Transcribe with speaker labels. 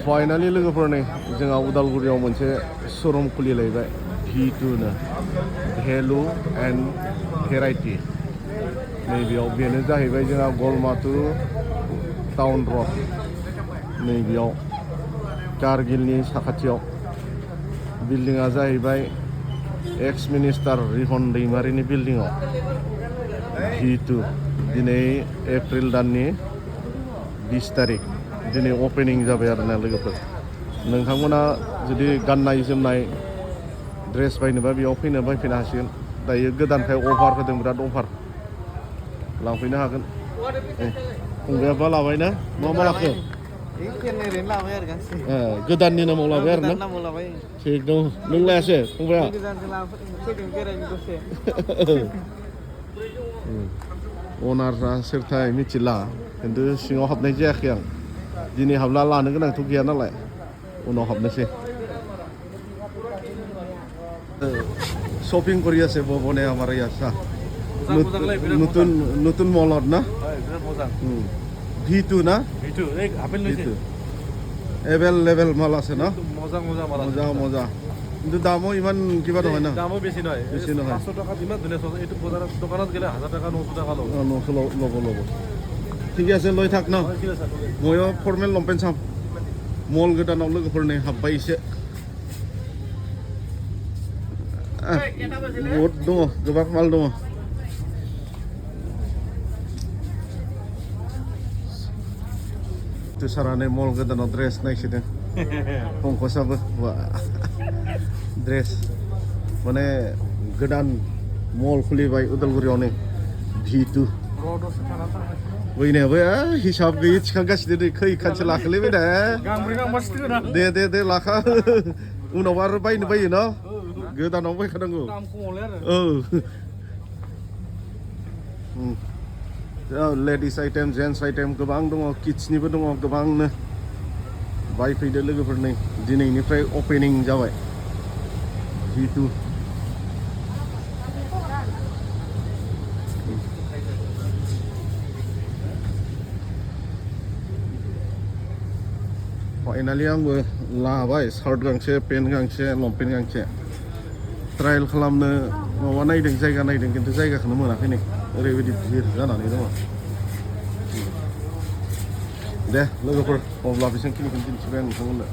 Speaker 1: finally लोगोफोर नै जोंहा उदालगुरियाव मोनसे श'रुम खुलिलायबाय V2 नो भेलु एन्ड भेराइटि नैबेयाव बेनो जाहैबाय जोंहा गलमातु टाउन रड नैबेयाव कारगिलनि साखाथियाव बिल्डिंआ जाहैबाय एक्स मिनिस्टार रिहन दैमारिनि बिल्डिंआव V2 दिनै एप्रिल दाननि 20 तारिख दिनै अपेनिं जाबाय आरोना लोगोफोर नोंथांमोना जुदि गाननाय जोमनाय ड्रेस बायनोबा बेयाव बायफैनो हासिगोन दायो गोदानखाय अफार होदों बिराद अफार लांफैनो हागोन फंबायाबा लाबायना मा लाखो गोदाननि नामाव लाबाय आरो ना थिग दं नों लायासै फंबाया अनारफ्रा सोरथाय मिथिला खिन्थु सिङाव हाबनाय जायाखै आं दिनै हाबला लानो गोनांथ' गैया नालाय उनाव हाबनोसै शॉपिंग কৰি আছে ববনে আমাৰ ইয়াত নতুন মলত না V2 না V2 এই আপেল লৈছে এভেলেবল মাল আছে না মজা মজা কিন্তু দামও ইমান কিবা নহয় না দামও বেছি নহয় 500 টাকা ইমান ধুনীয়া এইটো বজাৰত দোকানত গেলে 1000 টাকা 900 টাকা ল'ব ঠিক আছে লৈ থাক না ময়ো ফৰ্মেল লম্পেন চাম मल गोदानाव लोगोफोरनि हाबबाय एसे बहुद दङ गोबां माल दङ तुसारानै मल गोदानाव ड्रेस नायसोदों पंकजाबो ड्रेस माने गोदान मल खुलिबाय उदालगुरियावनो V2 बैनायाबो हिसाब गैयै थिखांगासिनो नै खैखानसो लाखोलै बैना दे लाखा उनाव आरो बायनो बायो न गोदानाव बायखानांगौ लेडिस आइटेम जेन्ट्स आइटेम गोबां दङ किड्सनिबो दङ गोबांनो बायफैदो लोगोफोर नै दिनैनिफ्राय अपेनिं जाबाय V2 फाइनालि आंबो लाबाय शार्ट गांसे पेन्ट गांसे लंपेन्ट गांसे ट्रायल खालामनो माबा नायदों जायगा नायदों खिन्थु जायगाखौनो मोनाखै नै ओरैबायदि भिर जानानै दङ दे लोगोफोर अब्ला बेसेबांखिनिखौ दिन्थिबाय आं नोंथांमोननो